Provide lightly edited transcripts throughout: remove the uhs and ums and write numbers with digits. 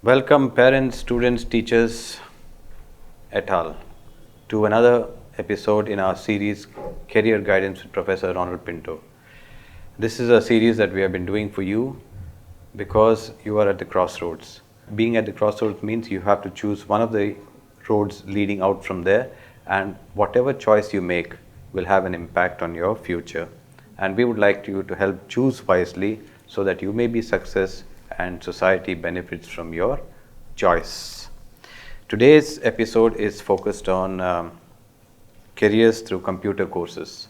Welcome parents, students, teachers, et al. To another episode in our series Career Guidance with Professor Ronald Pinto. This is a series that we have been doing for you because you are at the crossroads. Being at the crossroads means you have to choose one of the roads leading out from there, and whatever choice you make will have an impact on your future. And we would like you to help choose wisely so that you may be success and society benefits from your choice. Today's episode is focused on careers through computer courses.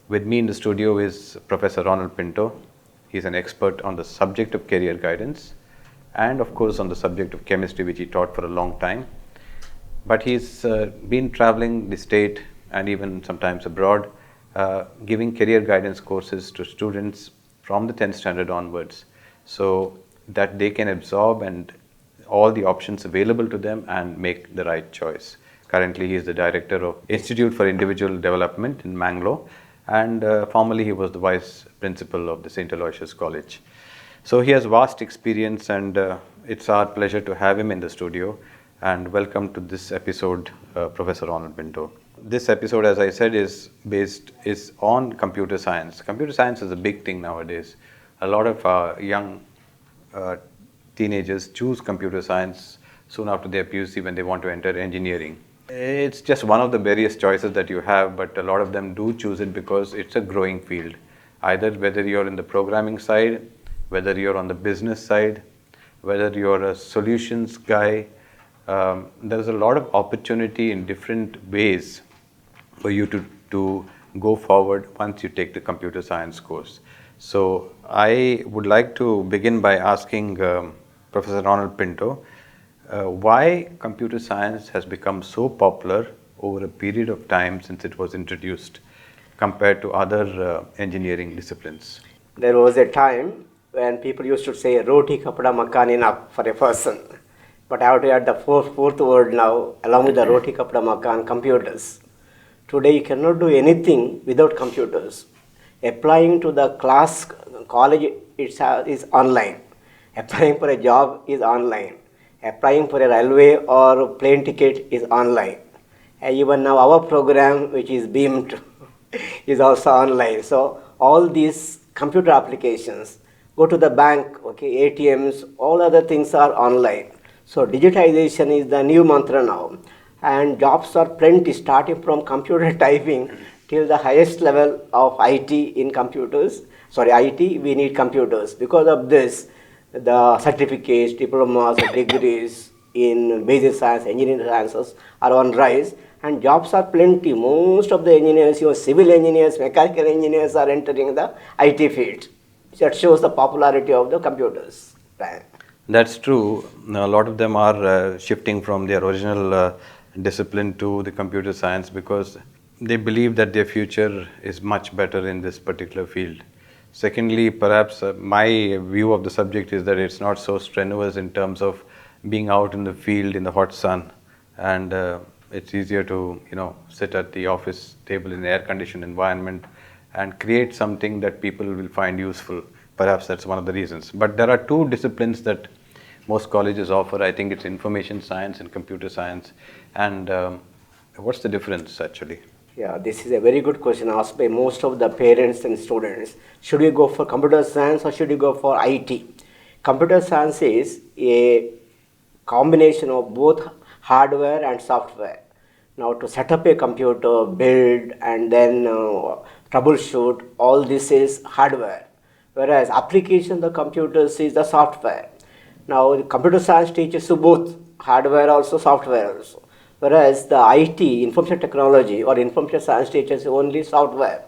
With me in the studio is Professor Ronald Pinto. He's an expert on the subject of career guidance and of course on the subject of chemistry, which he taught for a long time. But he's been traveling the state and even sometimes abroad, giving career guidance courses to students from the 10th standard onwards, so that they can absorb and all the options available to them and make the right choice. Currently, he is the director of Institute for Individual Development in Mangaluru, and formerly he was the vice principal of the St. Aloysius College. So he has vast experience, and it's our pleasure to have him in the studio. And welcome to this episode, Professor Ronald Pinto. This episode, as I said, is on computer science. Computer science is a big thing nowadays. A lot of young teenagers choose computer science soon after their PUC when they want to enter engineering. It's just one of the various choices that you have, but a lot of them do choose it because it's a growing field. Either whether you're in the programming side, whether you're on the business side, whether you're a solutions guy, there's a lot of opportunity in different ways for you to go forward once you take the computer science course. So I would like to begin by asking Professor Ronald Pinto why computer science has become so popular over a period of time since it was introduced compared to other engineering disciplines. There was a time when people used to say roti kapda makan enough for a person. But I have to add the fourth word now, along with the roti kapda makan, computers. Today you cannot do anything without computers. Applying to the college is online. Applying for a job is online. Applying for a railway or plane ticket is online. And even now our program, which is beamed, is also online. So all these computer applications, go to the bank, ATMs, all other things are online. So digitization is the new mantra now. And jobs are plenty, starting from computer typing till the highest level of IT in computers. IT, we need computers. Because of this, the certificates, diplomas, degrees in basic science, engineering sciences are on rise, and jobs are plenty. Most of the engineers, civil engineers, mechanical engineers are entering the IT field. That shows the popularity of the computers. That's true. A lot of them are shifting from their original discipline to the computer science because they believe that their future is much better in this particular field. Secondly, perhaps my view of the subject is that it's not so strenuous in terms of being out in the field in the hot sun, and it's easier to sit at the office table in an air-conditioned environment and create something that people will find useful. Perhaps that's one of the reasons. But there are two disciplines that most colleges offer. I think it's information science and computer science. And what's the difference actually? Yeah, this is a very good question asked by most of the parents and students. Should we go for computer science or should we go for IT? Computer science is a combination of both hardware and software. Now to set up a computer, build and then troubleshoot, all this is hardware. Whereas application of the computers is the software. Now computer science teaches you both hardware also, software also. Whereas the IT, information technology or information science teaches only software.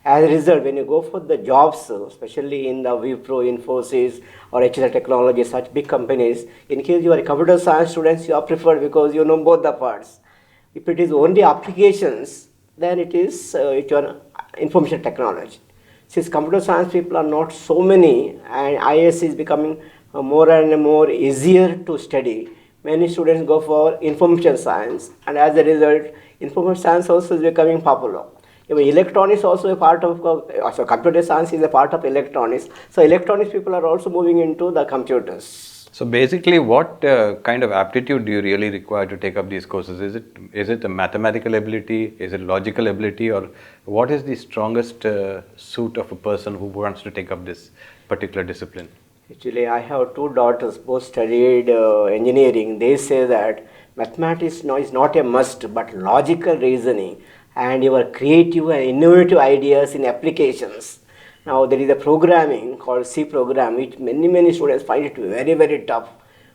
As a result, when you go for the jobs, especially in the Wipro, Infosys or HCL Technology, such big companies, in case you are a computer science students, you are preferred because you know both the parts. If it is only applications, then it is information technology. Since computer science people are not so many and IS is becoming more and more easier to study, many students go for information science, and as a result, information science also is becoming popular. Even electronics also a part of, computer science is a part of electronics. So electronics people are also moving into the computers. So basically, what kind of aptitude do you really require to take up these courses? Is it a mathematical ability? Is it logical ability? Or what is the strongest suit of a person who wants to take up this particular discipline? Actually, I have two daughters, both studied engineering. They say that mathematics is not a must, but logical reasoning and your creative and innovative ideas in applications. Now, there is a programming called C program, which many students find it very tough.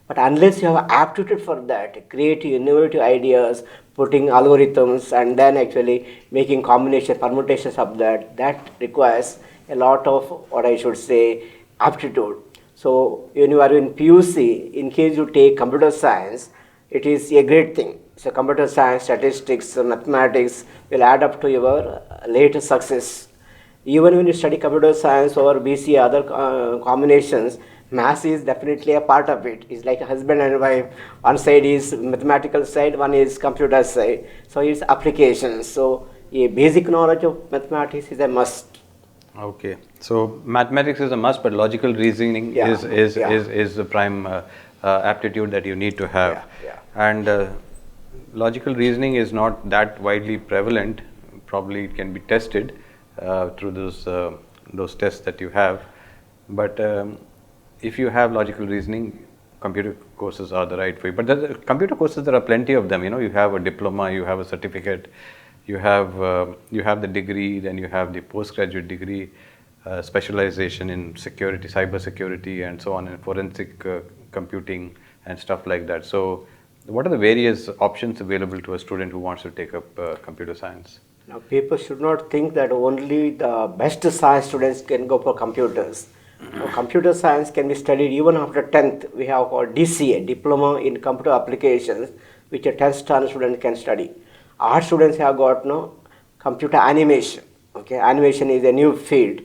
But unless you have aptitude for that, creative, innovative ideas, putting algorithms and then actually making combination, permutations of that requires a lot of what I should say aptitude. So when you are in PUC, in case you take computer science, it is a great thing. So computer science, statistics, mathematics will add up to your later success. Even when you study computer science or BC, other combinations, maths is definitely a part of it. It's like a husband and wife. One side is mathematical side, one is computer side. So it's applications. So a basic knowledge of mathematics is a must. Okay, so mathematics is a must, but logical reasoning is the prime aptitude that you need to have. And logical reasoning is not that widely prevalent. Probably it can be tested through those tests that you have. But if you have logical reasoning, computer courses are the right for you. But the computer courses, there are plenty of them. You know, you have a diploma, you have a certificate. You have the degree, then you have the postgraduate degree, specialization in security, cyber security, and so on, and forensic computing and stuff like that. So, what are the various options available to a student who wants to take up computer science? Now, people should not think that only the best science students can go for computers. Now, computer science can be studied even after 10th. We have called DCA, Diploma in Computer Applications, which a 10th standard student can study. Our students have got computer animation. Okay, animation is a new field,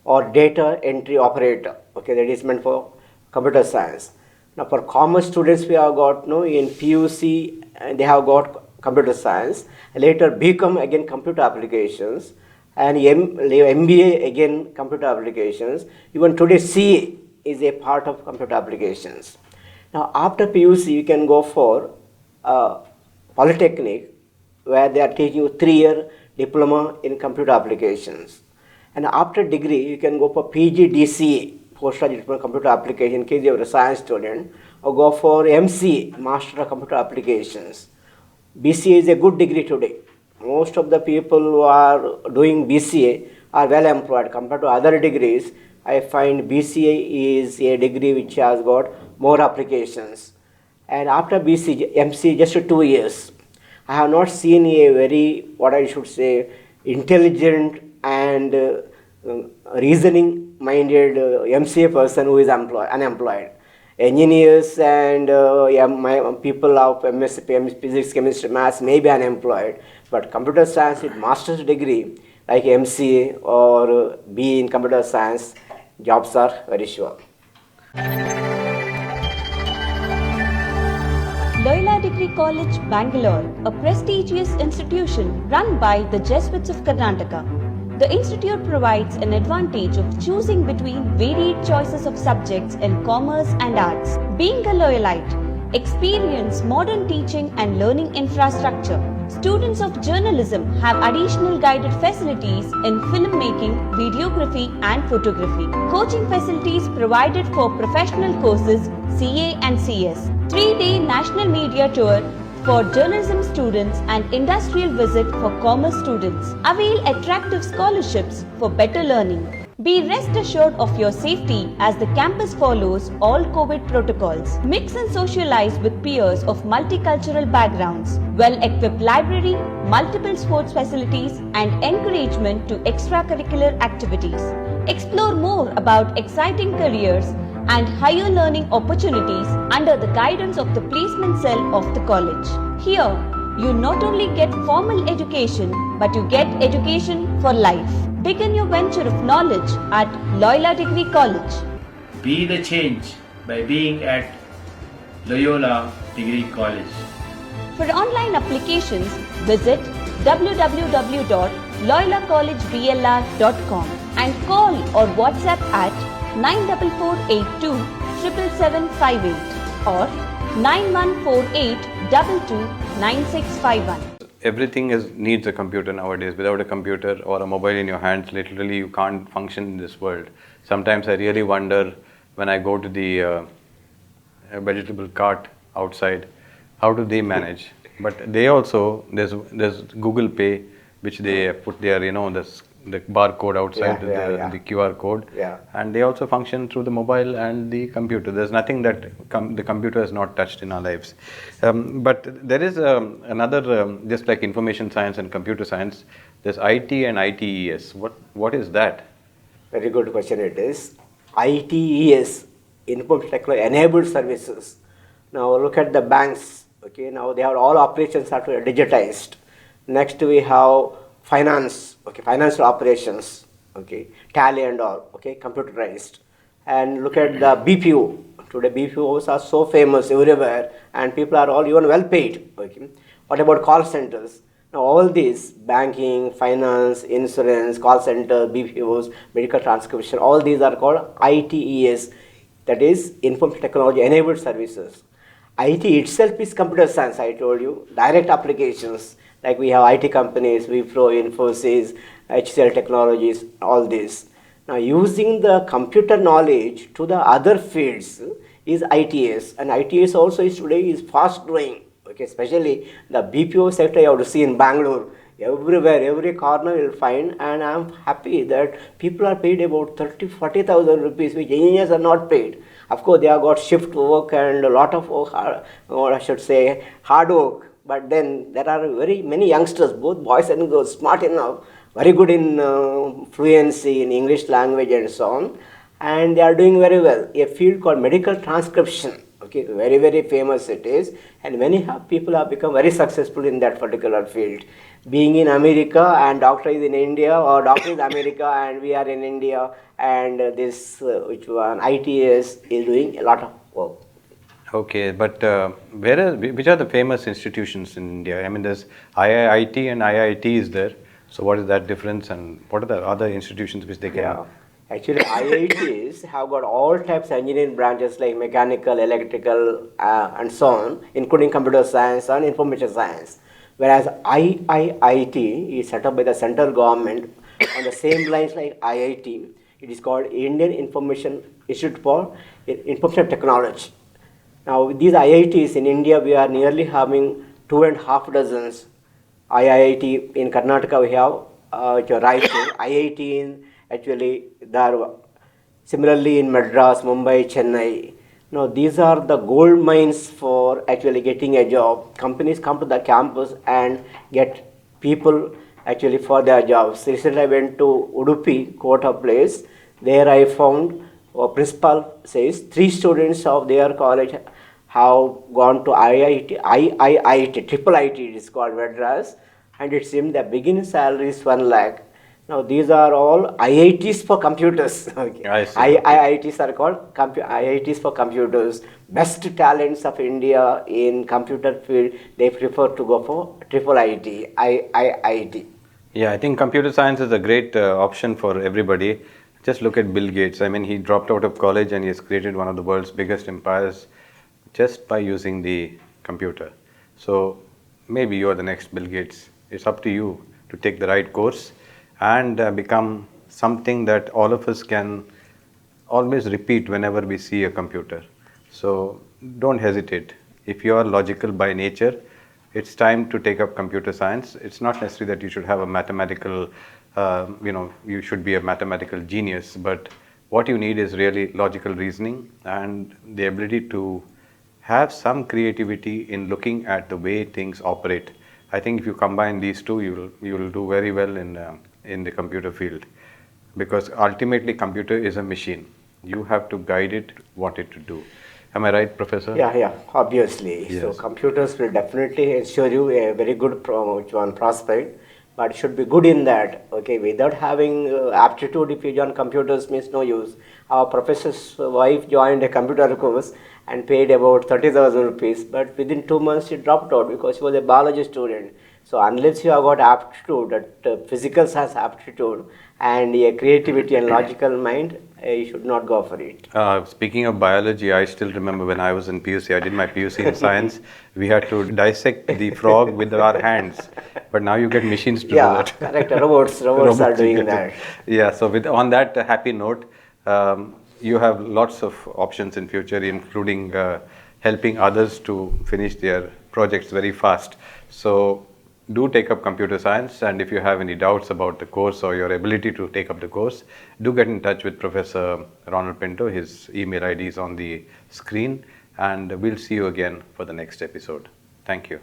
or data entry operator. Okay, that is meant for computer science. Now, for commerce students, we have got in PUC, they have got computer science. Later, BCom again computer applications, and MBA again computer applications. Even today, CA is a part of computer applications. Now, after PUC, you can go for polytechnic, where they are teaching you 3-year diploma in computer applications. And after degree, you can go for PGDCA, postgraduate diploma in computer application, in case you are a science student, or go for MCA, Master of Computer Applications. BCA is a good degree today. Most of the people who are doing BCA are well employed. Compared to other degrees, I find BCA is a degree which has got more applications. And after BCA, MCA, just 2 years. I have not seen a very, what I should say, intelligent and reasoning minded MCA person who is unemployed. Engineers and people of MS, physics, chemistry, maths may be unemployed, but computer science with master's degree like MCA or B in computer science, jobs are very sure. Loyola Degree College, Bengaluru, a prestigious institution run by the Jesuits of Karnataka. The institute provides an advantage of choosing between varied choices of subjects in commerce and arts. Being a Loyolite, experience modern teaching and learning infrastructure. Students of journalism have additional guided facilities in filmmaking, videography and photography. Coaching facilities provided for professional courses CA and CS. 3-day national media tour for journalism students and industrial visit for commerce students. Avail attractive scholarships for better learning. Be rest assured of your safety as the campus follows all COVID protocols. Mix and socialize with peers of multicultural backgrounds. Well-equipped library, multiple sports facilities and encouragement to extracurricular activities. Explore more about exciting careers and higher learning opportunities under the guidance of the placement cell of the college. Here, you not only get formal education, but you get education for life. Begin your venture of knowledge at Loyola Degree College. Be the change by being at Loyola Degree College. For online applications, visit www.loyolacollegeblr.com and call or WhatsApp at 94482 77758 or 9148229651. Everything needs a computer nowadays. Without a computer or a mobile in your hands, literally you can't function in this world. Sometimes I really wonder when I go to the vegetable cart outside, how do they manage? But they also, there's Google Pay, which they put their, the barcode outside, the QR code, and they also function through the mobile and the computer. There's nothing that the computer has not touched in our lives. But there is another, just like information science and computer science, there's IT and ITES. What is that? Very good question it is. ITES, Information Technology Enabled Services. Now look at the banks. Okay, now they are all operations are digitized. Next we have finance. Okay, financial operations. Okay, tally and all. Okay, computerized. And look at the BPO. Today BPOs are so famous everywhere, and people are all even well paid. Okay, what about call centers? Now all these banking, finance, insurance, call center, BPOs, medical transcription, all these are called ITES. That is Information Technology Enabled Services. IT itself is computer science, I told you, direct applications, like we have IT companies, Wipro, Infosys, HCL Technologies, all this. Now using the computer knowledge to the other fields is ITS, and ITS also is today is fast growing, okay, especially the BPO sector you have to see in Bangalore. Everywhere, every corner you will find, and I am happy that people are paid about 30,000-40,000 rupees, which engineers are not paid. Of course, they have got shift work and a lot of work, or I should say hard work. But then there are very many youngsters, both boys and girls, smart enough, very good in fluency in English language and so on, and they are doing very well. A field called medical transcription. Okay, very, very famous it is, and many people have become very successful in that particular field. Being in America and doctor is in India, or doctor is America and we are in India, and this which one ITS is doing a lot of work. Okay, but which are the famous institutions in India? I mean, there's IIT and IIT is there. So what is that difference, and what are the other institutions which they can? Yeah. Actually, IITs have got all types of engineering branches like mechanical, electrical, and so on, including computer science and information science. Whereas IIT is set up by the central government on the same lines like IIT. It is called Indian Information Institute for Information Technology. Now, these IITs in India, we are nearly having 2.5 dozens. IIT in Karnataka, we have IIT in actually Dharwad. Similarly, in Madras, Mumbai, Chennai. Now, these are the gold mines for actually getting a job. Companies come to the campus and get people actually for their jobs. Recently, I went to Udupi, Kota place. There I found a principal says 3 students of their college have gone to IIT, triple IT it is called Madras, and it seems the beginning salary is 1 lakh. Now these are all IITs for computers. Okay. IITs are called IITs for computers. Best talents of India in computer field, they prefer to go for triple IT, IIT. Yeah, I think computer science is a great option for everybody. Just look at Bill Gates. I mean, he dropped out of college and he has created one of the world's biggest empires just by using the computer. So maybe you are the next Bill Gates. It's up to you to take the right course and become something that all of us can always repeat whenever we see a computer. So don't hesitate. If you are logical by nature, it's time to take up computer science. It's not necessary that you should have a mathematical, you should be a mathematical genius, but what you need is really logical reasoning and the ability to have some creativity in looking at the way things operate. I think if you combine these two, you will do very well in the computer field, because ultimately computer is a machine. You have to guide it, what it to do. Am I right, Professor? Yeah, obviously. Yes. So computers will definitely ensure you a very good prospect, but it should be good in that. Okay, without having aptitude, if you join computers, means no use. Our professor's wife joined a computer course and paid about 30,000 rupees, but within 2 months she dropped out because she was a biology student. So unless you have got aptitude, that physical has aptitude and a creativity and logical mind, you should not go for it. Speaking of biology, I still remember when I was in PUC, I did my PUC in science, we had to dissect the frog with our hands. But now you get machines to do that. Correct. Robots are doing that. Yeah, so on that happy note, you have lots of options in future, including helping others to finish their projects very fast. So do take up computer science, and if you have any doubts about the course or your ability to take up the course, do get in touch with Professor Ronald Pinto. His email ID is on the screen, and we'll see you again for the next episode. Thank you.